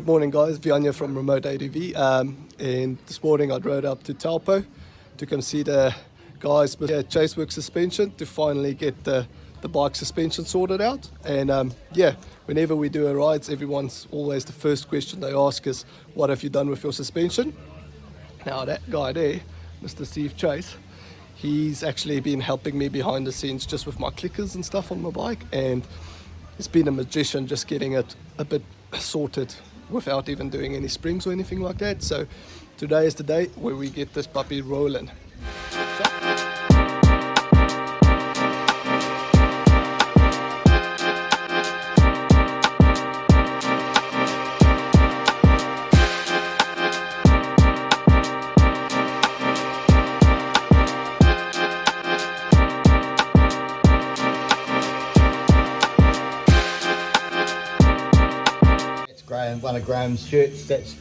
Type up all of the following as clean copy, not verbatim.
Good morning, guys. Vianya from RemoteADV. And this morning I rode up to Taupo to come see the guys at Chaseworks Suspension to finally get the bike suspension sorted out. And yeah, whenever we do a rides, everyone's always the first question they ask is, what have you done with your suspension? Now that guy there, Mr. Steve Chase, he's actually been helping me behind the scenes just with my clickers and stuff on my bike, and he's been a magician just getting it a bit sorted without even doing any springs or anything like that. So today is the day where we get this puppy rolling. One of Graham's shirts, that's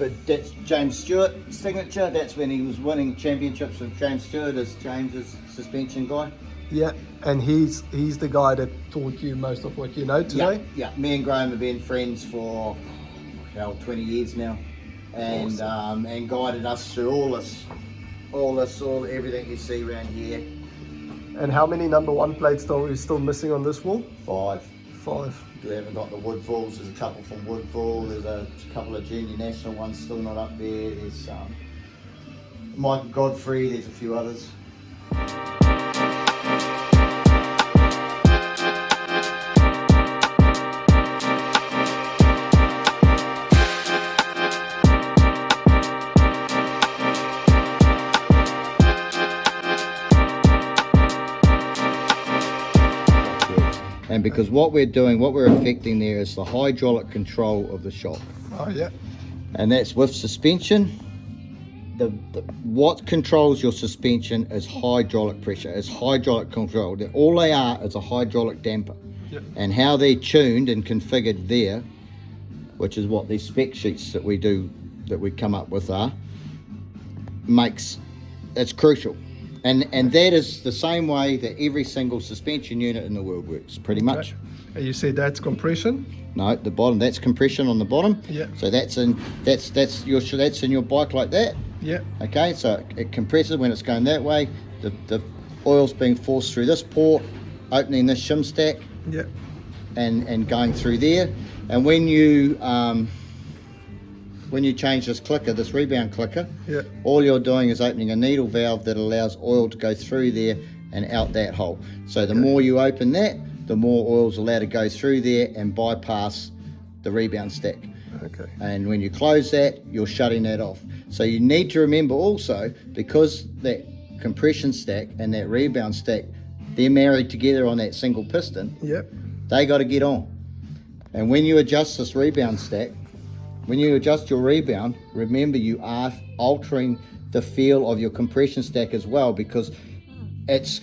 James Stewart's signature. That's when he was winning championships with James Stewart as James's suspension guy. Yeah, and he's the guy that taught you most of what you know today. Yeah, me and Graham have been friends for 20 years now, and awesome. And guided us through all everything you see around here. And how many number one plates are we still missing on this wall? Five. We haven't got the Woodfalls. There's a couple from Woodfall. There's a couple of junior national ones still not up there. There's Mike Godfrey. There's a few others. And because what we're affecting there is the hydraulic control of the shock. Oh yeah. And that's with suspension. What controls your suspension is hydraulic pressure, is hydraulic control. All they are is a hydraulic damper. Yep. And how they're tuned and configured there, which is what these spec sheets that we come up with are, it's crucial. And that is the same way that every single suspension unit in the world works, pretty much. And you said that's compression? No, the bottom, that's compression on the bottom. Yeah. So that's in your bike like that. Yeah. Okay, so it compresses when it's going that way. The oil's being forced through this port, opening this shim stack. Yeah. And going through there. And when you change this clicker, this rebound clicker, yeah, all you're doing is opening a needle valve that allows oil to go through there and out that hole. So the more you open that, the more oil's allowed to go through there and bypass the rebound stack. Okay. And when you close that, you're shutting that off. So you need to remember also, because that compression stack and that rebound stack, they're married together on that single piston. Yep. They got to get on. And when you adjust this rebound stack, when you adjust your rebound, remember you are altering the feel of your compression stack as well, because it's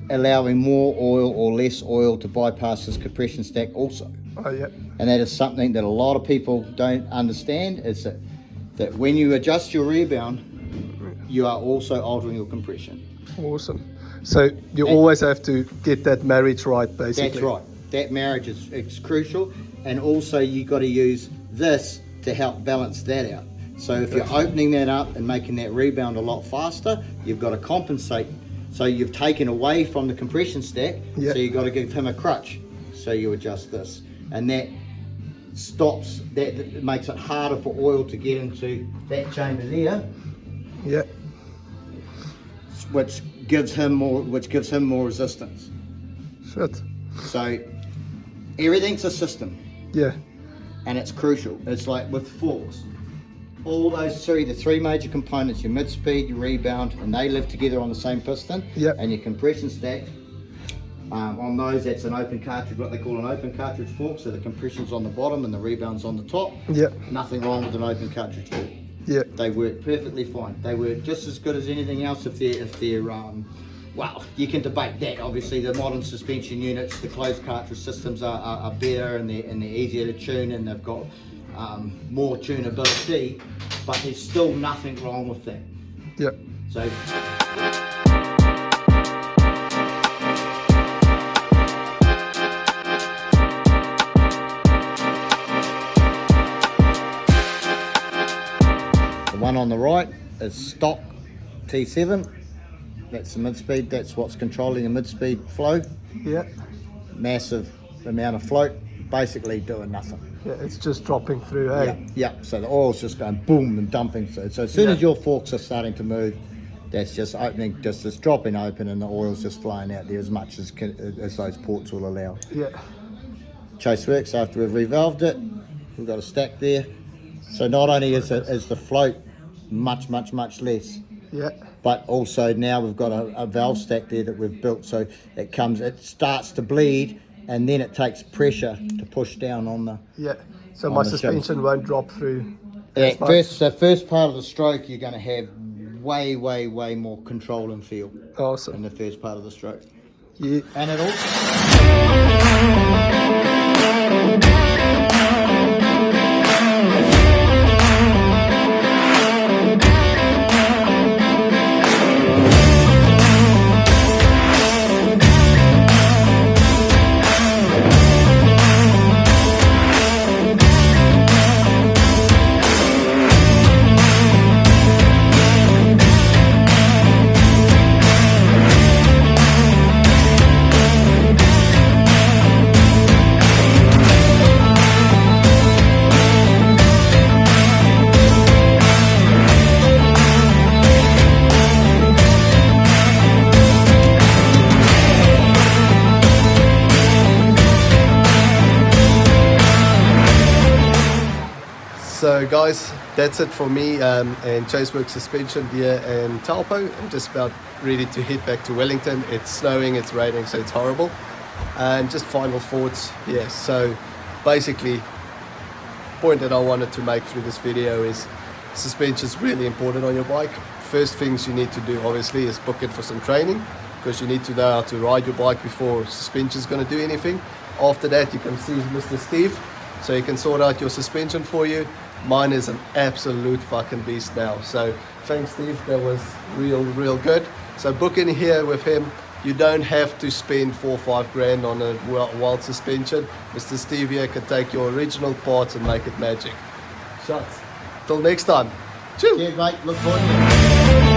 allowing more oil or less oil to bypass this compression stack also. Oh yeah. And that is something that a lot of people don't understand, is that when you adjust your rebound, you are also altering your compression. Awesome. So you always have to get that marriage right, basically. That's right. That marriage is crucial, and also you got to use this to help balance that out. So if you're opening that up and making that rebound a lot faster, you've got to compensate. So you've taken away from the compression stack, so you've got to give him a crutch. So you adjust this, and that makes it harder for oil to get into that chamber there. Yeah. Which gives him more resistance. Shit. So everything's a system. Yeah. And it's crucial. It's like with forks. All those the three major components, your mid-speed, your rebound, and they live together on the same piston. Yep. And your compression stack, on those, that's an open cartridge, what they call an open cartridge fork. So the compression's on the bottom and the rebound's on the top. Yep. Nothing wrong with an open cartridge fork. Yeah. They work perfectly fine. They work just as good as anything else if they're well, you can debate that. Obviously, the modern suspension units, the closed cartridge systems are better, and they're easier to tune, and they've got more tunability. But there's still nothing wrong with that. Yeah. So. on the right is stock T7. That's the mid-speed, that's what's controlling the mid-speed flow. Yeah. Massive amount of float, basically doing nothing. Yeah, it's just dropping through, eh? Yeah, so the oil's just going boom and dumping. So as soon as your forks are starting to move, that's just opening, just this dropping open, and the oil's just flowing out there as much as those ports will allow. Yeah. Chaseworks, after we've revalved it, we've got a stack there. So not only is the float much less, yeah, but also now we've got a valve stack there that we've built, so it starts to bleed, and then it takes pressure to push down on the so my suspension won't drop through. The first part of the stroke, you're going to have way more control and feel. Awesome. In the first part of the stroke. Yeah. And it also So guys, that's it for me and Chaseworks Suspension here in Taupo. I'm just about ready to head back to Wellington. It's snowing, it's raining, so it's horrible. And just final thoughts. Yes, so basically, point that I wanted to make through this video is suspension is really important on your bike. First things you need to do obviously is book it for some training, because you need to know how to ride your bike before suspension is going to do anything. After that, you can see Mr. Steve, so he can sort out your suspension for you. Mine is an absolute fucking beast now. So thanks, Steve. That was real good. So book in here with him. You don't have to spend 4 or 5 grand on a wild suspension. Mr. Steve here can take your original parts and make it magic. Shots. Till next time. Cheers. Cheers, mate. Look forward to it.